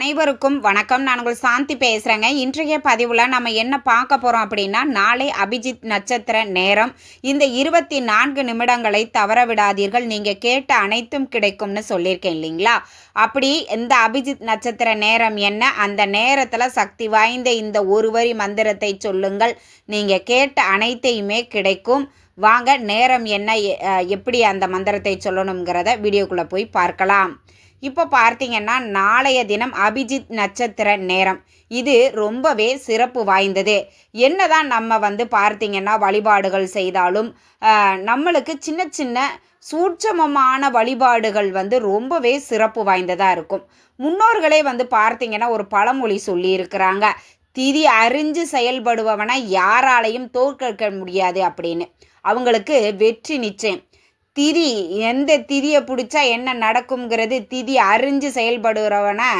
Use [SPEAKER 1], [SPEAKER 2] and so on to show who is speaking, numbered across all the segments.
[SPEAKER 1] அனைவருக்கும் வணக்கம். நான் உங்கள் சாந்தி பேசுகிறேங்க. இன்றைய பதிவில் நம்ம என்ன பார்க்க போகிறோம் அப்படின்னா, நாளை அபிஜித் நட்சத்திர நேரம். இந்த 24 நிமிடங்களை தவற விடாதீர்கள். நீங்கள் கேட்ட அனைத்தும் கிடைக்கும்னு சொல்லியிருக்கேன் இல்லைங்களா? அப்படி இந்த அபிஜித் நட்சத்திர நேரம் என்ன, அந்த நேரத்தில் சக்தி வாய்ந்த இந்த ஒரு வரி மந்திரத்தை சொல்லுங்கள். நீங்கள் கேட்ட அனைத்தையுமே கிடைக்கும். வாங்க, நேரம் என்ன, எப்படி அந்த மந்திரத்தை சொல்லணுங்கிறத வீடியோக்குள்ளே போய் பார்க்கலாம். இப்போ பார்த்தீங்கன்னா, நாளைய தினம் அபிஜித் நட்சத்திர நேரம். இது ரொம்பவே சிறப்பு வாய்ந்தது. என்னதான் நம்ம பார்த்தீங்கன்னா வழிபாடுகள் செய்தாலும் நம்மளுக்கு சின்ன சின்ன சூட்சமமான வழிபாடுகள் ரொம்பவே சிறப்பு வாய்ந்ததாக இருக்கும். முன்னோர்களே பார்த்தீங்கன்னா ஒரு பழமொழி சொல்லியிருக்கிறாங்க, திதி அறிஞ்சு செயல்படுபவனை யாராலையும் தோற்கடிக்க முடியாது அப்படின்னு. அவங்களுக்கு வெற்றி நிச்சயம். திதி எந்த திதியை பிடிச்சா என்ன நடக்குங்கிறது திதி அறிஞ்சு செயல்படுகிறவனை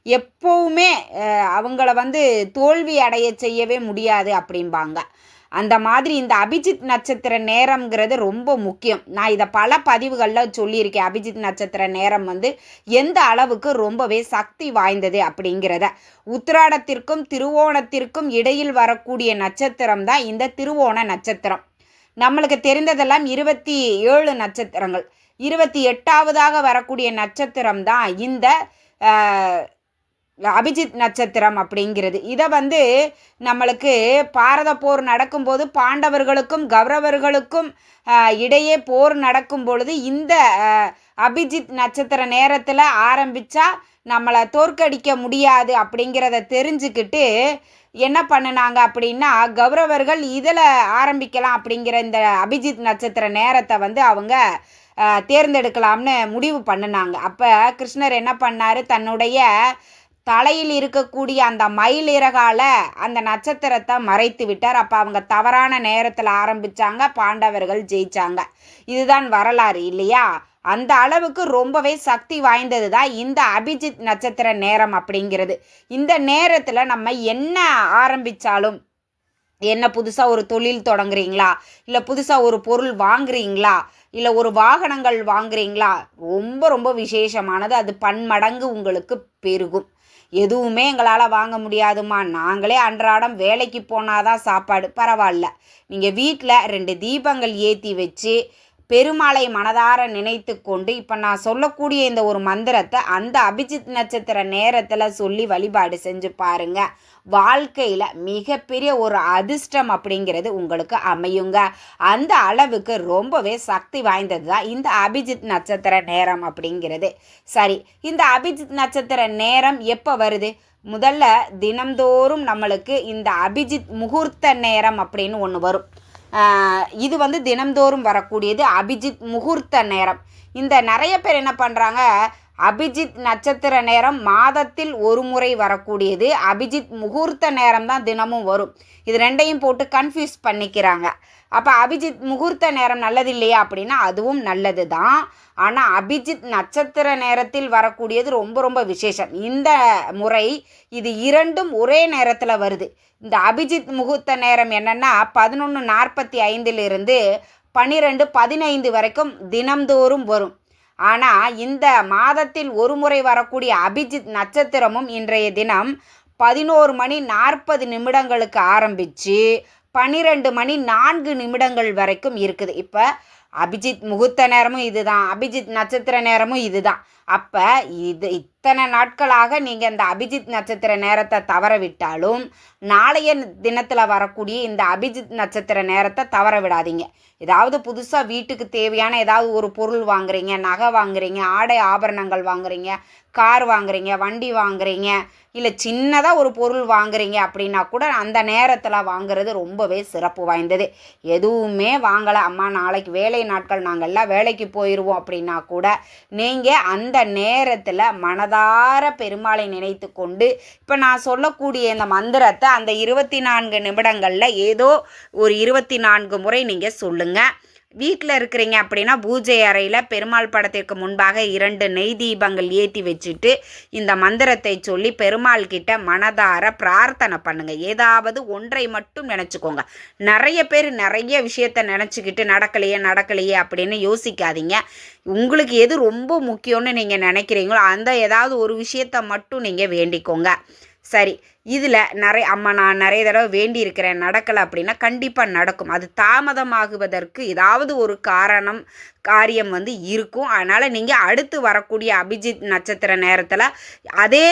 [SPEAKER 1] எப்போவுமே அவங்கள தோல்வி அடைய செய்யவே முடியாது அப்படிம்பாங்க. அந்த மாதிரி இந்த அபிஜித் நட்சத்திர நேரம்ங்கிறது ரொம்ப முக்கியம். நான் இதை பல பதிவுகளில் சொல்லியிருக்கேன். அபிஜித் நட்சத்திர நேரம் எந்த அளவுக்கு ரொம்பவே சக்தி வாய்ந்தது அப்படிங்கிறத. உத்திராடத்திற்கும் திருவோணத்திற்கும் இடையில் வரக்கூடிய நட்சத்திரம் தான் இந்த திருவோண நட்சத்திரம். நம்மளுக்கு தெரிந்ததெல்லாம் 27 நட்சத்திரங்கள். 28வதாக வரக்கூடிய நட்சத்திரம் தான் இந்த அபிஜித் நட்சத்திரம் அப்படிங்கிறது. இதை நம்மளுக்கு பாரத போர் நடக்கும்போது பாண்டவர்களுக்கும் கௌரவர்களுக்கும் இடையே போர் நடக்கும் பொழுது இந்த அபிஜித் நட்சத்திர நேரத்தில் ஆரம்பித்தா நம்மளை தோற்கடிக்க முடியாது அப்படிங்கிறத தெரிஞ்சுக்கிட்டு என்ன பண்ணினாங்க அப்படின்னா, கௌரவர்கள் இதில் ஆரம்பிக்கலாம் அப்படிங்கிற இந்த அபிஜித் நட்சத்திர நேரத்தை அவங்க தேர்ந்தெடுக்கலாம்னு முடிவு பண்ணினாங்க. அப்போ கிருஷ்ணர் என்ன பண்ணார், தன்னுடைய தலையில் இருக்கக்கூடிய அந்த மயில் இறகால அந்த நட்சத்திரத்தை மறைத்து விட்டார். அப்போ அவங்க தவறான நேரத்தில் ஆரம்பித்தாங்க, பாண்டவர்கள் ஜெயித்தாங்க. இதுதான் வரலாறு இல்லையா? அந்த அளவுக்கு ரொம்பவே சக்தி வாய்ந்தது தான் இந்த அபிஜித் நட்சத்திர நேரம் அப்படிங்கிறது. இந்த நேரத்தில் நம்ம என்ன ஆரம்பித்தாலும், என்ன புதுசாக ஒரு தொழில் தொடங்குறீங்களா, இல்லை புதுசாக ஒரு பொருள் வாங்குறீங்களா, இல்லை ஒரு வாகனங்கள் வாங்குறீங்களா, ரொம்ப ரொம்ப விசேஷமானது. அது பன்மடங்கு உங்களுக்கு பெருகும். எதுவுமே எங்களால் வாங்க முடியாதுமா, நாங்களே அன்றாடம் வேலைக்கு போனாதான் சாப்பாடு, பரவாயில்ல, நீங்கள் வீட்டில் 2 தீபங்கள் ஏற்றி வச்சு பெருமாளை மனதார நினைத்து கொண்டு இப்போ நான் சொல்லக்கூடிய இந்த ஒரு மந்திரத்தை அந்த அபிஜித் நட்சத்திர நேரத்தில் சொல்லி வழிபாடு செஞ்சு பாருங்க. வாழ்க்கையில் மிகப்பெரிய ஒரு அதிர்ஷ்டம் அப்படிங்கிறது உங்களுக்கு அமையுங்க. அந்த அளவுக்கு ரொம்பவே சக்தி வாய்ந்தது தான் இந்த அபிஜித் நட்சத்திர நேரம் அப்படிங்கிறது. சரி, இந்த அபிஜித் நட்சத்திர நேரம் எப்போ வருது? முதல்ல தினம்தோறும் நம்மளுக்கு இந்த அபிஜித் முகூர்த்த நேரம் அப்படின்னு ஒன்று வரும். இது தினம்தோறும் வரக்கூடியது அபிஜித் முகூர்த்த நேரம். இந்த நிறைய பேர் என்ன பண்ணுறாங்க, அபிஜித் நட்சத்திர நேரம் மாதத்தில் ஒரு முறை வரக்கூடியது, அபிஜித் முகூர்த்த நேரம் தான் தினமும் வரும். இது ரெண்டையும் போட்டு கன்ஃபியூஸ் பண்ணிக்கிறாங்க. அப்போ அபிஜித் முகூர்த்த நேரம் நல்லது இல்லையா அப்படின்னா அதுவும் நல்லது தான். ஆனால் அபிஜித் நட்சத்திர நேரத்தில் வரக்கூடியது ரொம்ப ரொம்ப விசேஷம். இந்த முறை இது இரண்டும் ஒரே நேரத்தில் வருது. இந்த அபிஜித் முகூர்த்த நேரம் என்னென்னா 11:45 12:15 வரைக்கும் தினம்தோறும் வரும். ஆனால் இந்த மாதத்தில் ஒரு முறை வரக்கூடிய அபிஜித் நட்சத்திரமும் இன்றைய தினம் 11:40 ஆரம்பித்து 12:04 வரைக்கும் இருக்குது. இப்போ அபிஜித் முகூர்த்த நேரமும் இதுதான், அபிஜித் நட்சத்திர நேரமும் இதுதான். அப்போ இத்தனை நாட்களாக நீங்கள் இந்த அபிஜித் நட்சத்திர நேரத்தை தவற விட்டாலும் நாளைய தினத்தில் வரக்கூடிய இந்த அபிஜித் நட்சத்திர நேரத்தை தவற விடாதீங்க. ஏதாவது புதுசாக வீட்டுக்கு தேவையான ஏதாவது ஒரு பொருள் வாங்குறீங்க, நகை வாங்குறீங்க, ஆடை ஆபரணங்கள் வாங்குறீங்க, கார் வாங்குறீங்க, வண்டி வாங்குறீங்க, இல்லை சின்னதாக ஒரு பொருள் வாங்குறீங்க அப்படின்னா கூட அந்த நேரத்தில் வாங்குறது ரொம்பவே சிறப்பு வாய்ந்தது. எதுவுமே வாங்கலை, அம்மா நாளைக்கு வேலை நாட்கள், நாங்கள் எல்லாம் வேலைக்கு போயிடுவோம் அப்படின்னா கூட நீங்கள் அந்த நேரத்தில் மனதார பெருமாளை நினைத்து கொண்டு இப்போ நான் சொல்லக்கூடிய இந்த மந்திரத்தை அந்த 24 நிமிடங்களில் ஏதோ ஒரு 24 முறை நீங்கள் சொல்லுங்கள். வீட்டில் இருக்கிறீங்க அப்படின்னா பூஜை அறையில் பெருமாள் படத்திற்கு முன்பாக 2 நெய் தீபங்கள் ஏற்றி வச்சுட்டு இந்த மந்திரத்தை சொல்லி பெருமாள் கிட்ட மனதார பிரார்த்தனை பண்ணுங்கள். ஏதாவது ஒன்றை மட்டும் நினச்சிக்கோங்க. நிறைய பேர் நிறைய விஷயத்த நினச்சிக்கிட்டு நடக்கலையே அப்படின்னு யோசிக்காதீங்க. உங்களுக்கு எது ரொம்ப முக்கியம்னு நீங்கள் நினைக்கிறீங்களோ அந்த ஏதாவது ஒரு விஷயத்த மட்டும் நீங்கள் வேண்டிக்கோங்க. சரி, இதில் நான் நிறைய தடவை வேண்டியிருக்கிறேன், நடக்கலை அப்படின்னா கண்டிப்பாக நடக்கும். அது தாமதமாகுவதற்கு ஏதாவது ஒரு காரியம் இருக்கும். அதனால் நீங்கள் அடுத்து வரக்கூடிய அபிஜித் நட்சத்திர நேரத்தில் அதே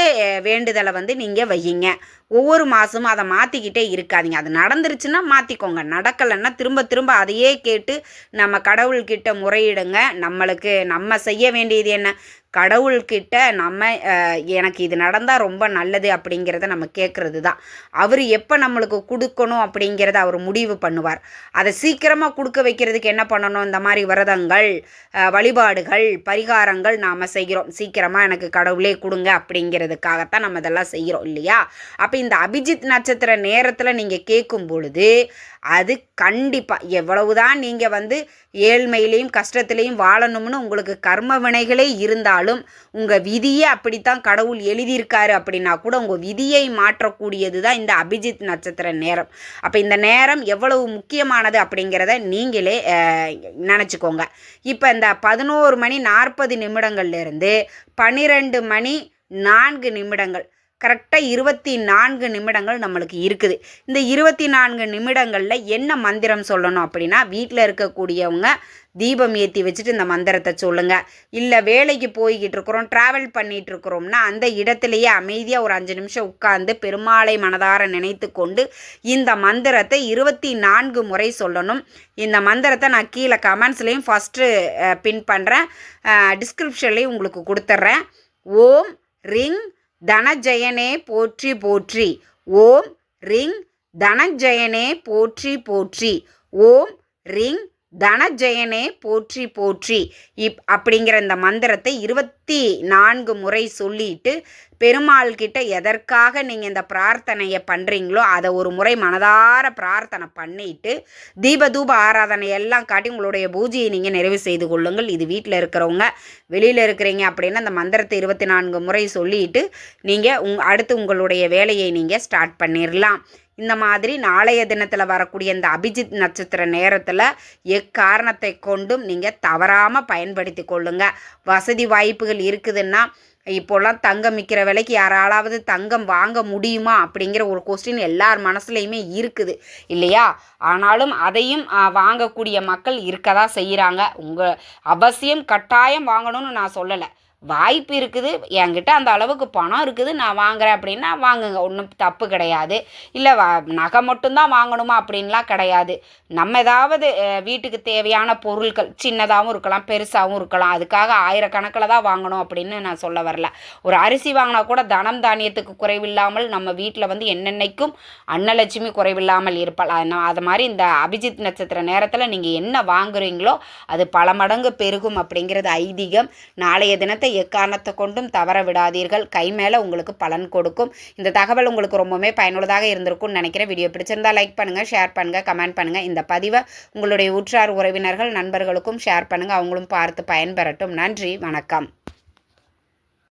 [SPEAKER 1] வேண்டுதலை நீங்கள் வையுங்க. ஒவ்வொரு மாதமும் அதை மாற்றிக்கிட்டே இருக்காதீங்க. அது நடந்துருச்சுன்னா மாற்றிக்கோங்க, நடக்கலைன்னா திரும்ப அதையே கேட்டு நம்ம கடவுள்கிட்ட முறையிடுங்க. நம்ம செய்ய வேண்டியது என்ன? கடவுள்கிட்ட எனக்கு இது நடந்தால் ரொம்ப நல்லது அப்படிங்கிறத நம்ம கேட்குறது தான். அவர் எப்போ நம்மளுக்கு கொடுக்கணும் அப்படிங்கிறத அவர் முடிவு பண்ணுவார். அதை சீக்கிரமாக கொடுக்க வைக்கிறதுக்கு என்ன பண்ணணும்? இந்த மாதிரி விரதங்கள், வழிபாடுகள், பரிகாரங்கள் நாம் செய்கிறோம். சீக்கிரமாக எனக்கு கடவுளே கொடுங்க அப்படிங்கிறதுக்காகத்தான் நம்ம இதெல்லாம் செய்கிறோம் இல்லையா? அப்போ இந்த அபிஜித் நட்சத்திர நேரத்தில் நீங்கள் கேட்கும் பொழுது அது கண்டிப்பாக எவ்வளவுதான் நீங்கள் ஏழ்மையிலையும் கஷ்டத்துலேயும் வாழணும்னு உங்களுக்கு கர்ம வினைகளே இருந்தாலும் உங்கள் விதியை அப்படித்தான் கடவுள் எழுதியிருக்காரு அப்படின்னா கூட உங்கள் விதியை மாற்றக்கூடியது தான் இந்த அபிஜித் நட்சத்திர நேரம். அப்போ இந்த நேரம் எவ்வளவு முக்கியமானது அப்படிங்கிறத நீங்களே நினச்சிக்கோங்க. இப்போ இந்த 11:40 12:04 கரெக்டாக 24 நிமிடங்கள் நம்மளுக்கு இருக்குது. இந்த 24 நிமிடங்களில் என்ன மந்திரம் சொல்லணும் அப்படின்னா, வீட்டில் இருக்கக்கூடியவங்க தீபம் ஏற்றி வச்சுட்டு இந்த மந்திரத்தை சொல்லுங்கள். இல்லை வேலைக்கு போய்கிட்டு இருக்கிறோம், ட்ராவல் பண்ணிகிட்டு இருக்கிறோம்னா அந்த இடத்துலையே அமைதியாக ஒரு 5 நிமிஷம் உட்கார்ந்து பெருமாளை மனதார நினைத்து கொண்டு இந்த மந்திரத்தை 24 முறை சொல்லணும். இந்த மந்திரத்தை நான் கீழே கமெண்ட்ஸ்லேயும் ஃபஸ்ட்டு பின் பண்ணுறேன், டிஸ்கிரிப்ஷன்லேயும் உங்களுக்கு கொடுத்துட்றேன். ஓம் ரிங் தனஜயனே போற்றி போற்றி. ஓம் ரிங் தனஜயனே போற்றி போற்றி. ஓம் ரிங் தனஜயனே போற்றி போற்றி. அப்படிங்கிற இந்த மந்திரத்தை 24 முறை சொல்லிட்டு பெருமாள் கிட்ட எதற்காக நீங்கள் இந்த பிரார்த்தனையை பண்ணுறீங்களோ அதை ஒரு முறை மனதார பிரார்த்தனை பண்ணிட்டு தூப ஆராதனை எல்லாம் காட்டி உங்களுடைய பூஜையை நீங்கள் நிறைவு செய்து கொள்ளுங்கள். இது வீட்டில் இருக்கிறவங்க. வெளியில் இருக்கிறீங்க அப்படின்னா அந்த மந்திரத்தை 24 முறை சொல்லிட்டு நீங்கள் அடுத்து உங்களுடைய வேலையை நீங்கள் ஸ்டார்ட் பண்ணிடலாம். இந்த மாதிரி நாளைய தினத்தில் வரக்கூடிய இந்த அபிஜித் நட்சத்திர நேரத்தில் எக்காரணத்தை கொண்டும் நீங்கள் தவறாமல் பயன்படுத்தி கொள்ளுங்க. வசதி வாய்ப்புகள் இருக்குதுன்னா இப்போல்லாம் தங்கம் விற்கிற விலைக்கு யாராலாவது தங்கம் வாங்க முடியுமா அப்படிங்கிற ஒரு கொஸ்டின் எல்லார் மனசுலையுமே இருக்குது இல்லையா? ஆனாலும் அதையும் வாங்கக்கூடிய மக்கள் இருக்கதான் செய்கிறாங்க. உங்கள் அவசியம் கட்டாயம் வாங்கணும்னு நான் சொல்லலை. வாய்ப்பு இருக்குது, என்கிட்ட அந்த அளவுக்கு பணம் இருக்குது, நான் வாங்குகிறேன் அப்படின்னா வாங்குங்க, ஒன்றும் தப்பு கிடையாது. இல்லை நகை மட்டும்தான் வாங்கணுமா அப்படின்லாம் கிடையாது. நம்ம ஏதாவது வீட்டுக்கு தேவையான பொருட்கள் சின்னதாகவும் இருக்கலாம், பெருசாகவும் இருக்கலாம், அதுக்காக ஆயிரக்கணக்கில் தான் வாங்கணும் அப்படின்னு நான் சொல்ல வரல. ஒரு அரிசி வாங்கினா கூட தனம் தானியத்துக்கு குறைவில்லாமல் நம்ம வீட்டில் என்னென்னைக்கும் அன்னலட்சுமி குறைவில்லாமல் இருப்பாள். அது மாதிரி இந்த அபிஜித் நட்சத்திர நேரத்தில் நீங்கள் என்ன வாங்குறீங்களோ அது பல மடங்கு பெருகும் அப்படிங்கிறது ஐதீகம். நாளைய தினத்தை எக்காரணத்தை கொண்டும் தவற விடாதீர்கள். கை மேலே உங்களுக்கு பலன் கொடுக்கும். இந்த தகவல் உங்களுக்கு ரொம்பவே பயனுள்ளதாக இருந்திருக்கும்னு நினைக்கிறேன். வீடியோ பிடிச்சிருந்தால் லைக் பண்ணுங்கள், ஷேர் பண்ணுங்கள், கமெண்ட் பண்ணுங்கள். இந்த பதிவை உங்களுடைய உற்றார் உறவினர்கள் நண்பர்களுக்கும் ஷேர் பண்ணுங்கள். அவங்களும் பார்த்து பயன்பெறட்டும். நன்றி, வணக்கம்.